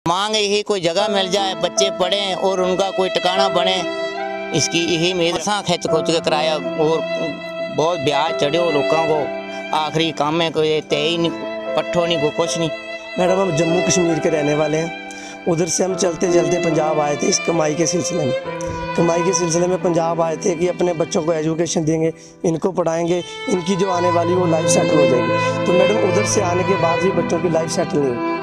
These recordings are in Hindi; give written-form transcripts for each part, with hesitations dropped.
मांग यही कोई जगह मिल जाए, बच्चे पढ़ें और उनका कोई ठिकाना बने, इसकी यही उम्मीद। खिंच खुच के कराया और बहुत ब्याज चढ़े हो लोगों को, आखिरी काम में कोई तय ही नहीं, पट्ठो नहीं, कोई कुछ नहीं। मैडम हम जम्मू कश्मीर के रहने वाले हैं, उधर से हम चलते चलते पंजाब आए थे इस कमाई के सिलसिले में। पंजाब आए थे कि अपने बच्चों को एजुकेशन देंगे, इनको पढ़ाएंगे, इनकी जो आने वाली वो लाइफ सेटल हो जाएगी। तो मैडम उधर से आने के बाद भी बच्चों की लाइफ सेटल नहीं हुई।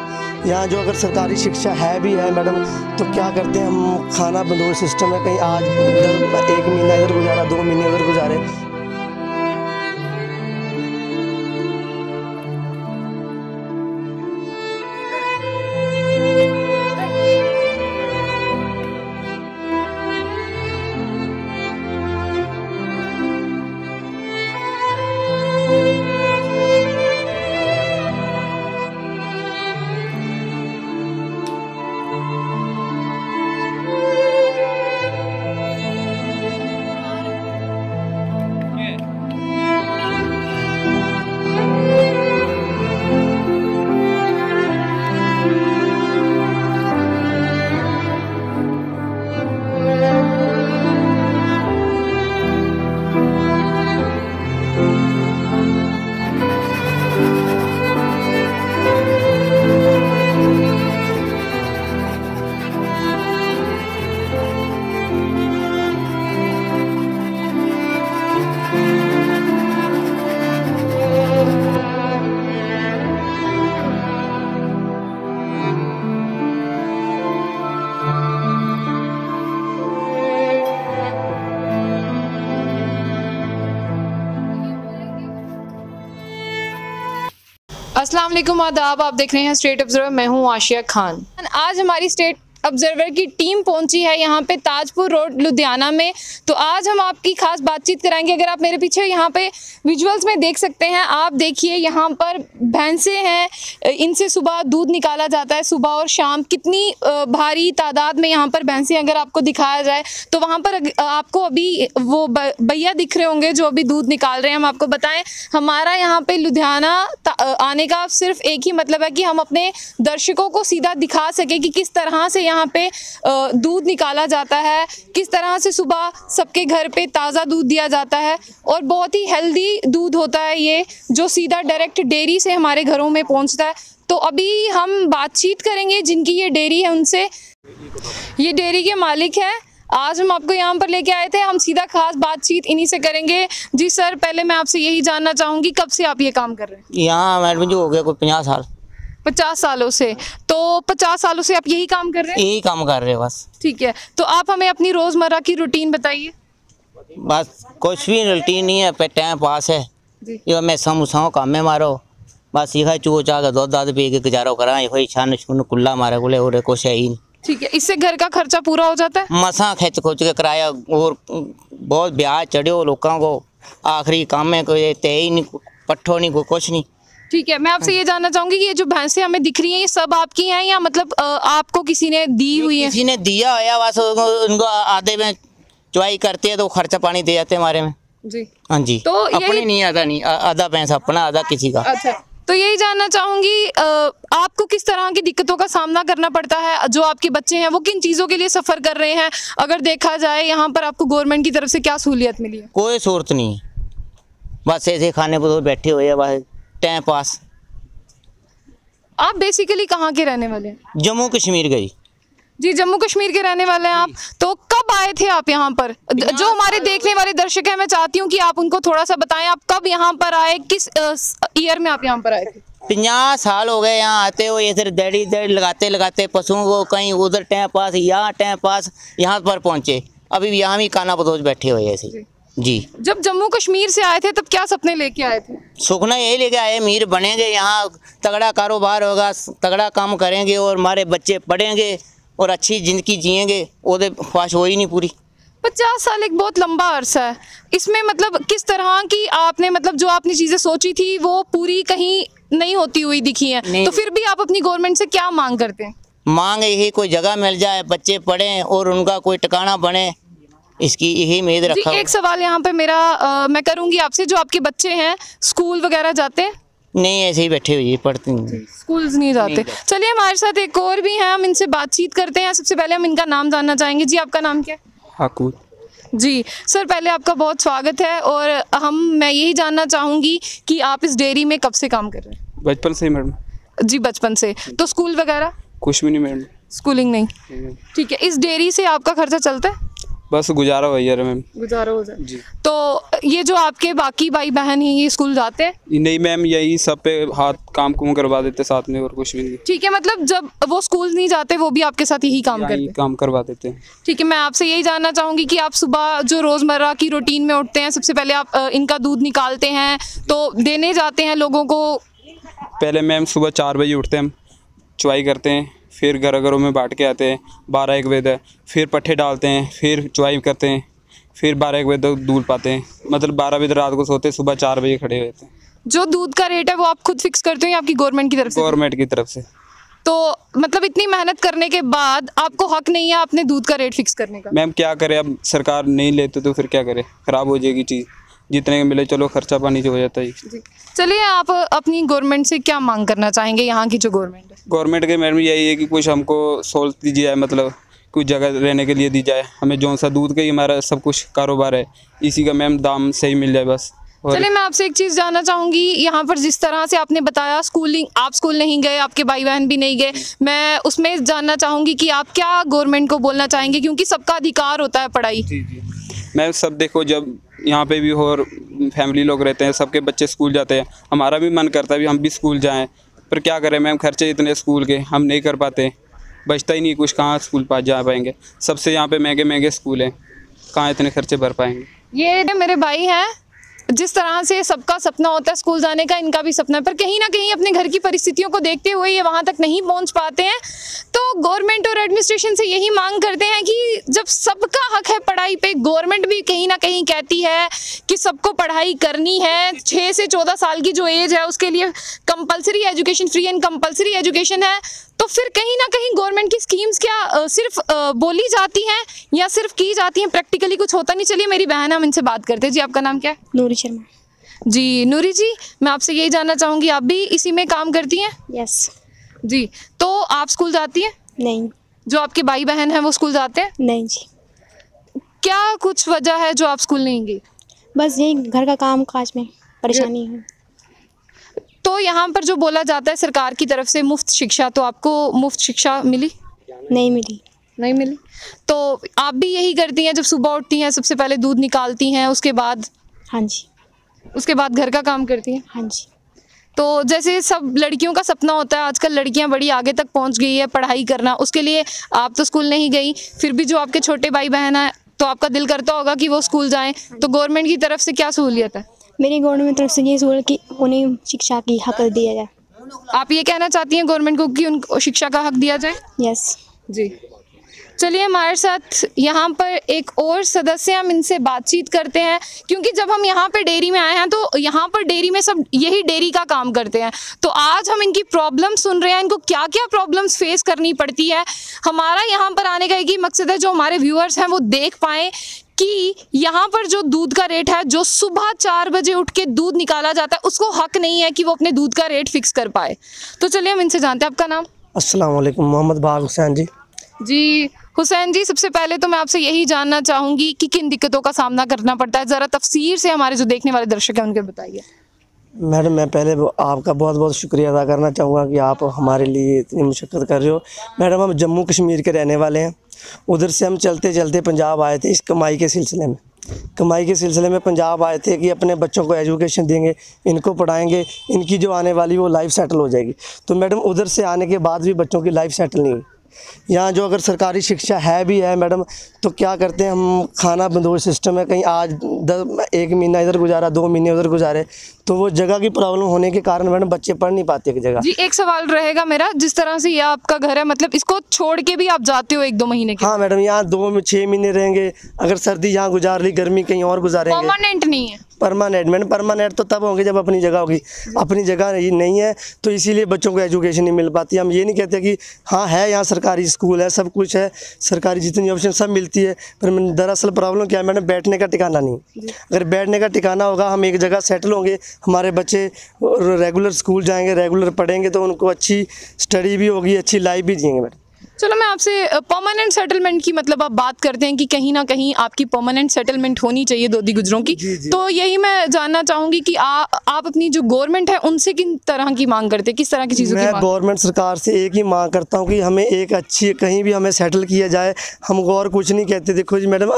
यहाँ जो अगर सरकारी शिक्षा है भी है मैडम, तो क्या करते हैं हम, खाना बंदोबस्त सिस्टम है, कहीं आज 1 महीना इधर गुजारा, 2 महीने उधर गुजारे। अस्सलाम वालेकुम, आदाब। आप देख रहे हैं स्टेट ऑब्जर्वर, मैं हूं आशिया खान। आज हमारी स्टेट ऑब्जर्वर की टीम पहुंची है यहाँ पे ताजपुर रोड लुधियाना में। तो आज हम आपकी खास बातचीत कराएंगे। अगर आप मेरे पीछे यहाँ पे विजुअल्स में देख सकते हैं, आप देखिए यहाँ पर भैंसें हैं, इनसे सुबह दूध निकाला जाता है, सुबह और शाम। कितनी भारी तादाद में यहाँ पर भैंसें अगर आपको दिखाया जाए तो वहाँ पर आपको अभी वो भैया दिख रहे होंगे जो अभी दूध निकाल रहे हैं। हम आपको बताएं, हमारा यहाँ पे लुधियाना आने का सिर्फ एक ही मतलब है कि हम अपने दर्शकों को सीधा दिखा सके कि किस तरह से यहाँ पे दूध निकाला जाता है, किस तरह से सुबह सबके घर पे ताज़ा दूध दिया जाता है। और बहुत ही हेल्दी दूध होता है ये, जो सीधा डायरेक्ट डेयरी से हमारे घरों में पहुंचता है। तो अभी हम बातचीत करेंगे जिनकी ये डेयरी है उनसे। ये डेयरी के मालिक हैं, आज हम आपको यहाँ पर लेके आए थे। हम सीधा खास बातचीत इन्हीं से करेंगे। जी सर, पहले मैं आपसे यही जानना चाहूँगी, कब से आप ये काम कर रहे हैं? यहाँ मैडम जो हो गया कोई 50 साल। 50 सालों से? तो 50 सालों से आप यही काम कर रहे हैं? यही काम कर रहे हैं बस। ठीक है, तो आप हमें अपनी रोज़मर्रा की रूटीन बताइए। बस कुछ भी रूटीन नहीं है, पे टाइम पास है जी। ये मैं समूसाओं काम में मारो, बस ये चूहो चाह के दूध पी के गुजारो करा, ये छन छुन कुल्ला मारे कुले और कुछ है ही। ठीक है, इससे घर का खर्चा पूरा हो जाता है? मसा खिंच खुच के कराया और बहुत ब्याज चढ़े हो लोगों को, आखिरी काम में कोई तय ही नहीं, पट्ठो नहीं, कोई कुछ नहीं। ठीक है, मैं आपसे ये जानना चाहूंगी कि ये जो भैंसें हमें दिख रही हैं ये सब आपकी हैं या मतलब आपको किसी ने दी हुई है? किसी ने दिया है, बस उनको आधे में चुवाई करते हैं तो खर्चा पानी दे जाते हैं हमारे में जी। हाँ जी, तो अपने नहीं, आधा नहीं, आधा पैसा अपना, आधा किसी का। अच्छा, तो यही जानना चाहूंगी आपको किस तरह की दिक्कतों का सामना करना पड़ता है? जो आपके बच्चे हैं वो किन चीज़ों के लिए सफ़र कर रहे हैं? अगर देखा जाए यहाँ पर आपको गवर्नमेंट की तरफ से क्या सहूलियत मिली है? कोई सूरत नहीं, बस ऐसे खाने पर तो बैठे हुए हैं, बस टाइम पास। आप बेसिकली कहाँ के रहने वाले हैं? जम्मू कश्मीर गई जी, जम्मू कश्मीर के रहने वाले हैं आप। तो कब आए थे आप यहाँ पर? जो हमारे देखने वाले दर्शक हैं, मैं चाहती हूँ कि आप उनको थोड़ा सा बताएं, आप कब यहाँ पर आए, किस ईयर में आप यहाँ पर आए थे? 50 साल हो गए यहाँ आते हो, इधर दड़ी लगाते लगाते पशुओं को, कहीं उधर टाइम पास, यहाँ टाइम पास, यहाँ पर पहुँचे। अभी यहाँ भी काना बदोज बैठे हुए ऐसे जी। जब जम्मू कश्मीर से आए थे तब क्या सपने लेके आए थे? सुखना यही लेके आए, अमीर बनेंगे, यहाँ तगड़ा कारोबार होगा, तगड़ा काम करेंगे और हमारे बच्चे पढ़ेंगे और अच्छी ज़िंदगी जिएंगे। वो ख्वाहिश हो ही नहीं पूरी। 50 साल एक बहुत लंबा अरसा है। इसमें मतलब किस तरह की आपने मतलब जो आपने चीज़ें सोची थी वो पूरी कहीं नहीं होती हुई दिखी हैं, तो फिर भी आप अपनी गवर्नमेंट से क्या मांग करते हैं? मांग यही कोई जगह मिल जाए, बच्चे पढ़ें और उनका कोई ठिकाना बने, इसकी यही उम्मीद रखा। एक सवाल यहाँ पे मेरा मैं करूँगी आपसे, जो आपके बच्चे हैं स्कूल वगैरह जाते हैं? नहीं ऐसे ही बैठे हुए पढ़ती नहीं। स्कूल्स नहीं जाते। चलिए हमारे साथ एक और भी हैं, हम इनसे बातचीत करते हैं। सबसे पहले हम इनका नाम जानना चाहेंगे। जी आपका नाम क्या है? हाकूत। जी सर, पहले आपका बहुत स्वागत है। और मैं यही जानना चाहूँगी कि आप इस डेयरी में कब से काम कर रहे हैं? बचपन से ही मैडम। जी बचपन से। तो स्कूल वगैरह? कुछ भी नहीं मैडम। स्कूलिंग नहीं। ठीक है, इस डेयरी से आपका खर्चा चलता है? बस गुजारा हो यार मैम। गुजारा हो जाए जी। तो ये जो आपके बाकी भाई बहन हैं ये स्कूल जाते हैं? नहीं मैम, यही सब पे हाथ काम कुम करवा देते साथ में, और कुछ भी नहीं। ठीक है, मतलब जब वो स्कूल नहीं जाते वो भी आपके साथ यही काम करते यही हैं? काम करवा देते हैं। ठीक है, मैं आपसे यही जानना चाहूँगी कि आप सुबह जो रोज़मर्रा की रूटीन में उठते हैं, सबसे पहले आप इनका दूध निकालते हैं तो देने जाते हैं लोगों को? पहले मैम सुबह 4 बजे उठते हैं, हम चुवाई करते हैं, फिर घर घरों में बांट के आते हैं 12-1 बजे तक, फिर पट्ठे डालते हैं, फिर चुवाई करते हैं, फिर 12-1 बजे तक दूध पाते हैं। मतलब 12 बजे रात को सोते हैं, सुबह 4 बजे खड़े होते हैं। जो दूध का रेट है वो आप खुद फिक्स करते हो या आपकी गवर्नमेंट की तरफ से? गवर्नमेंट की तरफ से। तो मतलब इतनी मेहनत करने के बाद आपको हक नहीं है अपने दूध का रेट फिक्स करने का? मैम क्या करें, अब सरकार नहीं लेते तो फिर क्या करें, ख़राब हो जाएगी चीज़। जितने का मिले चलो, खर्चा पानी जो हो जाता है। चलिए, आप अपनी गवर्नमेंट से क्या मांग करना चाहेंगे, यहाँ की जो गवर्नमेंट है? गवर्नमेंट के मैडम यही है कि कुछ हमको सहूलत दी जाए, मतलब कुछ जगह रहने के लिए दी जाए हमें। जो सा दूध का ही हमारा सब कुछ कारोबार है, इसी का मैम दाम सही मिल जाए बस। चलिए, मैं आपसे एक चीज़ जानना चाहूँगी। यहाँ पर जिस तरह से आपने बताया स्कूलिंग, आप स्कूल नहीं गए, आपके भाई बहन भी नहीं गए, मैं उसमें जानना चाहूँगी कि आप क्या गवर्नमेंट को बोलना चाहेंगे, क्योंकि सबका अधिकार होता है पढ़ाई। जी जी मैं सब देखो, जब यहाँ पे भी और फैमिली लोग रहते हैं, सबके बच्चे स्कूल जाते हैं, हमारा भी मन करता है भी हम भी स्कूल जाएं, पर क्या करें मैम, खर्चे इतने स्कूल के हम नहीं कर पाते, बचता ही नहीं कुछ, कहाँ स्कूल पास जा पाएंगे। सबसे यहाँ पे महंगे महंगे स्कूल हैं, कहाँ इतने खर्चे भर पाएंगे। ये मेरे भाई हैं, जिस तरह से सबका सपना होता है स्कूल जाने का, इनका भी सपना है, पर कहीं ना कहीं अपने घर की परिस्थितियों को देखते हुए ये वहाँ तक नहीं पहुँच पाते हैं। तो गवर्नमेंट और एडमिनिस्ट्रेशन से यही मांग करते हैं कि जब सबका हक है पढ़ाई पे, गवर्नमेंट भी कहीं ना कहीं कहती है कि सबको पढ़ाई करनी है। 6 से 14 साल की जो एज है उसके लिए compulsory education, free and compulsory education है। तो फिर कहीं ना कहीं गवर्नमेंट की स्कीम्स क्या सिर्फ बोली जाती हैं या सिर्फ की जाती हैं, प्रैक्टिकली कुछ होता नहीं? चलिए, मेरी बहन है, हम इनसे बात करते हैं। जी आपका नाम क्या है? नूरी शर्मा। जी नूरी जी, मैं आपसे यही जानना चाहूँगी, आप भी इसी में काम करती हैं? यस। जी, तो आप स्कूल जाती हैं? नहीं। जो आपके भाई बहन हैं वो स्कूल जाते हैं? नहीं जी। क्या कुछ वजह है जो आप स्कूल नहीं गई? बस यही घर का काम काज में परेशानी है। तो यहाँ पर जो बोला जाता है सरकार की तरफ से मुफ्त शिक्षा, तो आपको मुफ्त शिक्षा मिली? नहीं मिली। नहीं मिली। तो आप भी यही करती हैं, जब सुबह उठती हैं सबसे पहले दूध निकालती हैं, उसके बाद? हाँ जी। उसके बाद घर का काम करती हैं? हाँ जी। तो जैसे सब लड़कियों का सपना होता है, आजकल लड़कियां बड़ी आगे तक पहुंच गई है पढ़ाई करना, उसके लिए आप तो स्कूल नहीं गई, फिर भी जो आपके छोटे भाई बहन हैं तो आपका दिल करता होगा कि वो स्कूल जाएं, तो गवर्नमेंट की तरफ से क्या सहूलियत है? मेरी गवर्नमेंट तरफ से ये सहूलियत कि उन्हें शिक्षा की हक दिया जाए। आप ये कहना चाहती हैं गवर्नमेंट को कि उनको शिक्षा का हक दिया जाए? यस जी। चलिए, हमारे साथ यहाँ पर एक और सदस्य, हम इनसे बातचीत करते हैं, क्योंकि जब हम यहाँ पे डेयरी में आए हैं तो यहाँ पर डेयरी में सब यही डेयरी का काम करते हैं। तो आज हम इनकी प्रॉब्लम सुन रहे हैं, इनको क्या क्या प्रॉब्लम्स फेस करनी पड़ती है। हमारा यहाँ पर आने का एक ही मकसद है, जो हमारे व्यूअर्स हैं वो देख पाएँ कि यहाँ पर जो दूध का रेट है, जो सुबह 4 बजे उठ के दूध निकाला जाता है, उसको हक नहीं है कि वो अपने दूध का रेट फिक्स कर पाए। तो चलिए हम इनसे जानते हैं। आपका नाम? अस्सलाम वालेकुम, मोहम्मद बाग हुसैन जी। जी हुसैन जी, सबसे पहले तो मैं आपसे यही जानना चाहूँगी कि किन दिक्कतों का सामना करना पड़ता है, ज़रा तफसीर से हमारे जो देखने वाले दर्शक हैं उनके बताइए। मैडम, मैं पहले आपका बहुत बहुत शुक्रिया अदा करना चाहूँगा कि आप हमारे लिए इतनी मुशक्क़त कर रहे हो। मैडम, हम जम्मू कश्मीर के रहने वाले हैं, उधर से हम चलते चलते पंजाब आए थे इस कमाई के सिलसिले में। कमाई के सिलसिले में पंजाब आए थे कि अपने बच्चों को एजुकेशन देंगे, इनको पढ़ाएंगे, इनकी जो आने वाली वो लाइफ सेटल हो जाएगी। तो मैडम, उधर से आने के बाद भी बच्चों की लाइफ सेटल नहीं हुई। यहाँ जो अगर सरकारी शिक्षा है भी है मैडम, तो क्या करते हैं हम, खाना बंदोबस्त सिस्टम है, कहीं आज 1 महीना इधर गुजारा, 2 महीने उधर गुजारे, तो वो जगह की प्रॉब्लम होने के कारण मैडम बच्चे पढ़ नहीं पाते एक जगह। जी, एक सवाल रहेगा मेरा, जिस तरह से ये आपका घर है, मतलब इसको छोड़ के भी आप जाते हो 1-2 महीने के? हाँ मैडम, यहाँ 2 में 6 महीने रहेंगे, अगर सर्दी यहाँ गुजार ली, गर्मी कहीं और गुजारेंगे। परमानेंट नहीं है? परमानेंट। मैंने परमानेंट तो तब होंगे जब अपनी जगह होगी, अपनी जगह नहीं है तो इसीलिए बच्चों को एजुकेशन नहीं मिल पाती। हम ये नहीं कहते कि हाँ है यहाँ सरकारी स्कूल है, सब कुछ है, सरकारी जितनी ऑप्शन सब मिलती है, पर दरअसल प्रॉब्लम क्या है मैडम, बैठने का ठिकाना नहीं। अगर बैठने का ठिकाना होगा, हम एक जगह सेटल होंगे, हमारे बच्चे रेगुलर स्कूल जाएंगे, रेगुलर पढ़ेंगे, तो उनको अच्छी स्टडी भी होगी, अच्छी लाइफ भी जिएंगे मैडम। चलो मैं आपसे परमानेंट सेटलमेंट की मतलब आप बात करते हैं कि कहीं ना कहीं आपकी परमानेंट सेटलमेंट होनी चाहिए दोदी गुजरों की। तो यही मैं जानना चाहूँगी कि आप अपनी जो गवर्नमेंट है उनसे किन तरह की मांग करते हैं, किस तरह की चीज़ों की मैं मांग? गवर्नमेंट सरकार से एक ही मांग करता हूँ कि हमें एक अच्छी कहीं भी हमें सेटल किया जाए। हम और कुछ नहीं कहते। देखो जी मैडम,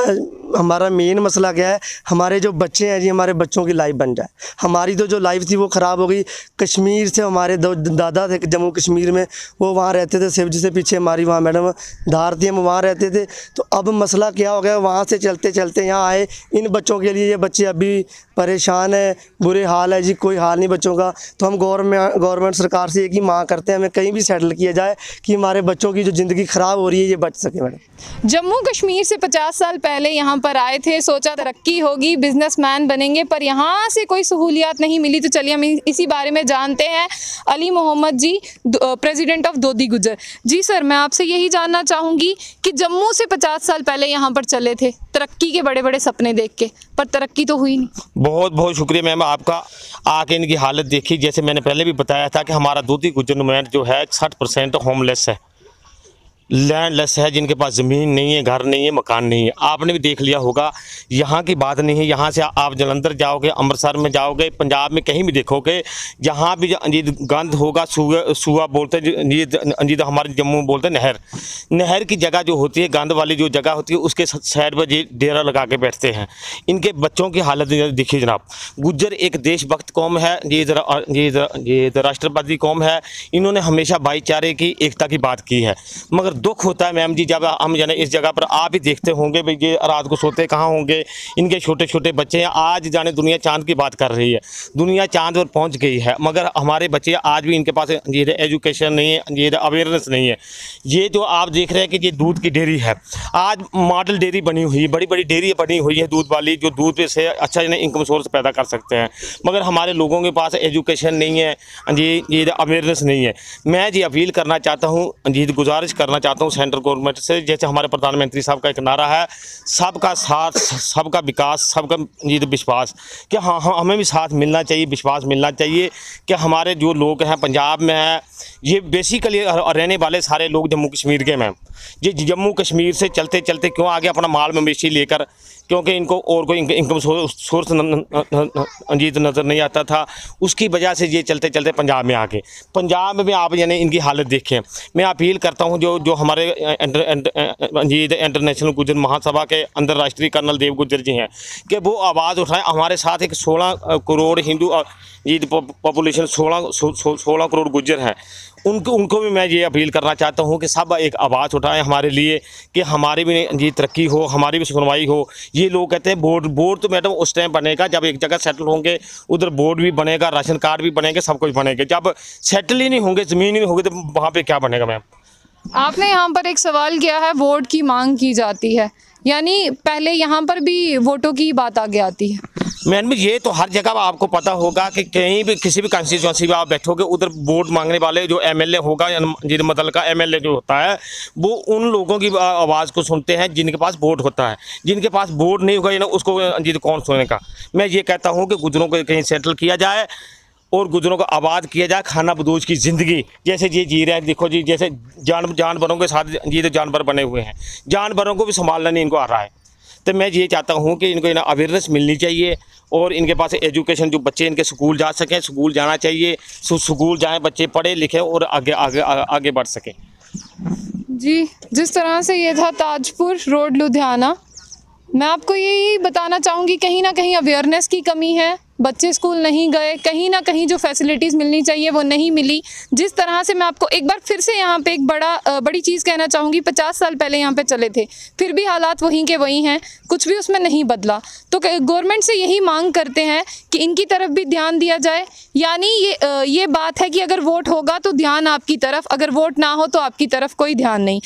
हमारा मेन मसला क्या है, हमारे जो बच्चे हैं जी, हमारे बच्चों की लाइफ बन जाए। हमारी तो जो लाइफ थी वो ख़राब हो गई। कश्मीर से हमारे दादा थे जम्मू कश्मीर में, वो वहाँ रहते थे, शिवजी से पीछे हमारी वहाँ मैडम धार थी, हम वहाँ रहते थे। तो अब मसला क्या हो गया, वहाँ से चलते चलते यहाँ आए। इन बच्चों के लिए ये बच्चे अभी परेशान है, बुरे हाल है जी, कोई हाल नहीं बच्चों का। तो हम गवर्नमेंट सरकार से एक ही मांग करते हैं, हमें कहीं भी सेटल किया जाए कि हमारे बच्चों की जो ज़िंदगी ख़राब हो रही है ये बच सके मैडम। जम्मू कश्मीर से 50 साल पहले यहाँ पर आए थे, सोचा तरक्की होगी, बिजनेसमैन बनेंगे, पर यहाँ से कोई सहूलियात नहीं मिली। तो चलिए हम इसी बारे में जानते हैं अली मोहम्मद जी, प्रेसिडेंट ऑफ दोदी गुजर जी। सर, मैं आपसे यही जानना चाहूँगी कि जम्मू से 50 साल पहले यहाँ पर चले थे तरक्की के बड़े बड़े सपने देख के, पर तरक्की तो हुई नहीं। बहुत बहुत शुक्रिया मैम आपका। आके इनकी हालत देखी, जैसे मैंने पहले भी बताया था कि हमारा दोदी गुजर नुमाइंद जो है 60% होमलेस है, लैंडलेस है, जिनके पास ज़मीन नहीं है, घर नहीं है, मकान नहीं है। आपने भी देख लिया होगा, यहाँ की बात नहीं है। यहाँ से आप जलंधर जाओगे, अमृतसर में जाओगे, पंजाब में कहीं भी देखोगे, जहाँ भी गंद होगा, सूआ बोलते हैं, हमारे जम्मू में बोलते हैं नहर। नहर की जगह जो होती है, गंद वाली जो जगह होती है, उसके साइड पर ये डेरा लगा के बैठते हैं। इनके बच्चों की हालत देखिए जनाब। गुज्जर एक देशभक्त कौम है, ये राष्ट्रवादी कौम है। इन्होंने हमेशा भाईचारे की, एकता की बात की है। मगर दुख होता है मैम जी, जब हम जाने इस जगह पर आप ही देखते होंगे भाई, ये रात को सोते कहाँ होंगे, इनके छोटे छोटे बच्चे हैं। आज जाने दुनिया चांद की बात कर रही है, दुनिया चांद पर पहुंच गई है, मगर हमारे बच्चे आज भी, इनके पास ये एजुकेशन नहीं है, ये अवेयरनेस नहीं है। ये जो आप देख रहे हैं कि ये दूध की डेयरी है, आज मॉडल डेयरी बनी हुई है, बड़ी बड़ी डेयरी बनी हुई है दूध वाली, जो दूध पे से अच्छा इनकम सोर्स पैदा कर सकते हैं। मगर हमारे लोगों के पास एजुकेशन नहीं है, ये अवेयरनेस नहीं है। मैं जी अपील करना चाहता हूँ, जी गुजारिश करना चाहता हूँ सेंट्रल गवर्नमेंट से, जैसे हमारे प्रधानमंत्री साहब का एक नारा है, सबका साथ, सबका विकास, सबका विश्वास, कि हाँ हमें भी साथ मिलना चाहिए, विश्वास मिलना चाहिए कि हमारे जो लोग हैं पंजाब में हैं, ये बेसिकली रहने वाले सारे लोग जम्मू कश्मीर के हैं। ये जम्मू कश्मीर से चलते चलते क्यों आगे अपना माल मवेशी लेकर, क्योंकि इनको और कोई इनकम सोर्स नज़र नहीं आता था, उसकी वजह से ये चलते चलते पंजाब में आ गए। पंजाब में आप यानी इनकी हालत देखें। मैं अपील करता हूँ जो हमारे इंटरनेशनल गुजर महासभा के अंदर राष्ट्रीय कर्नल देव गुजर जी हैं, कि वो आवाज़ उठाएं। हमारे साथ एक 16 करोड़ हिंदू, ये पॉपुलेशन 16 करोड़ गुजर हैं, उनको भी मैं ये अपील करना चाहता हूँ कि सब एक आवाज़ उठाएं हमारे लिए, कि हमारी भी ये तरक्की हो, हमारी भी सुनवाई हो। ये लोग कहते हैं बोर्ड तो मैडम उस टाइम बनेगा जब एक जगह सेटल होंगे, उधर बोर्ड भी बनेगा, राशन कार्ड भी बनेंगे, सब कुछ बनेगा। जब सेटल ही नहीं होंगे, ज़मीन ही नहीं होगी, तो वहाँ पर क्या बनेगा मैम? आपने यहाँ पर एक सवाल किया है, वोट की मांग की जाती है, यानी पहले यहाँ पर भी वोटों की बात आगे आती है। मैडम ये तो हर जगह आपको पता होगा कि कहीं भी किसी भी कंस्टिट्यूंसी में आप बैठोगे, उधर वोट मांगने वाले जो एमएलए होगा, मतलब का एमएलए जो होता है, वो उन लोगों की आवाज़ को सुनते हैं जिनके पास वोट होता है। जिनके पास वोट नहीं होगा उसको कौन सुनेगा? मैं ये कहता हूँ कि गुजरों को कहीं सेटल किया जाए और गुजरों को आबाद किया जाए, खाना बदोश की ज़िंदगी जैसे ये जी रहे हैं। देखो जी, जैसे जानवरों के साथ ये तो जानवर बने हुए हैं, जानवरों को भी संभालना नहीं इनको आ रहा है। तो मैं ये चाहता हूँ कि इनको अवेयरनेस मिलनी चाहिए, और इनके पास एजुकेशन, जो बच्चे इनके स्कूल जा सकें, स्कूल जाना चाहिए, स्कूल जाएं, बच्चे पढ़े लिखे और आगे बढ़ सकें। जी, जिस तरह से ये था ताजपुर रोड लुधियाना। मैं आपको यही बताना चाहूँगी, कहीं ना कहीं अवेयरनेस की कमी है, बच्चे स्कूल नहीं गए, कहीं ना कहीं जो फैसिलिटीज़ मिलनी चाहिए वो नहीं मिली। जिस तरह से मैं आपको एक बार फिर से यहाँ पे एक बड़ी चीज़ कहना चाहूँगी, 50 साल पहले यहाँ पे चले थे, फिर भी हालात वहीं के वहीं हैं, कुछ भी उसमें नहीं बदला। तो गवर्नमेंट से यही मांग करते हैं कि इनकी तरफ भी ध्यान दिया जाए। यानी ये बात है कि अगर वोट होगा तो ध्यान आपकी तरफ, अगर वोट ना हो तो आपकी तरफ कोई ध्यान नहीं।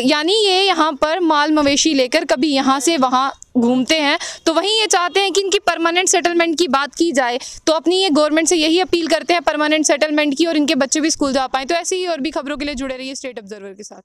यानी ये यहाँ पर माल मवेशी लेकर कभी यहाँ से वहाँ घूमते हैं, तो वहीं ये चाहते हैं कि इनकी परमानेंट सेटलमेंट की बात की जाए। तो अपनी ये गवर्नमेंट से यही अपील करते हैं परमानेंट सेटलमेंट की, और इनके बच्चे भी स्कूल जा पाएँ। तो ऐसी ही और भी खबरों के लिए जुड़े रहिए स्टेट ऑब्जर्वर के साथ।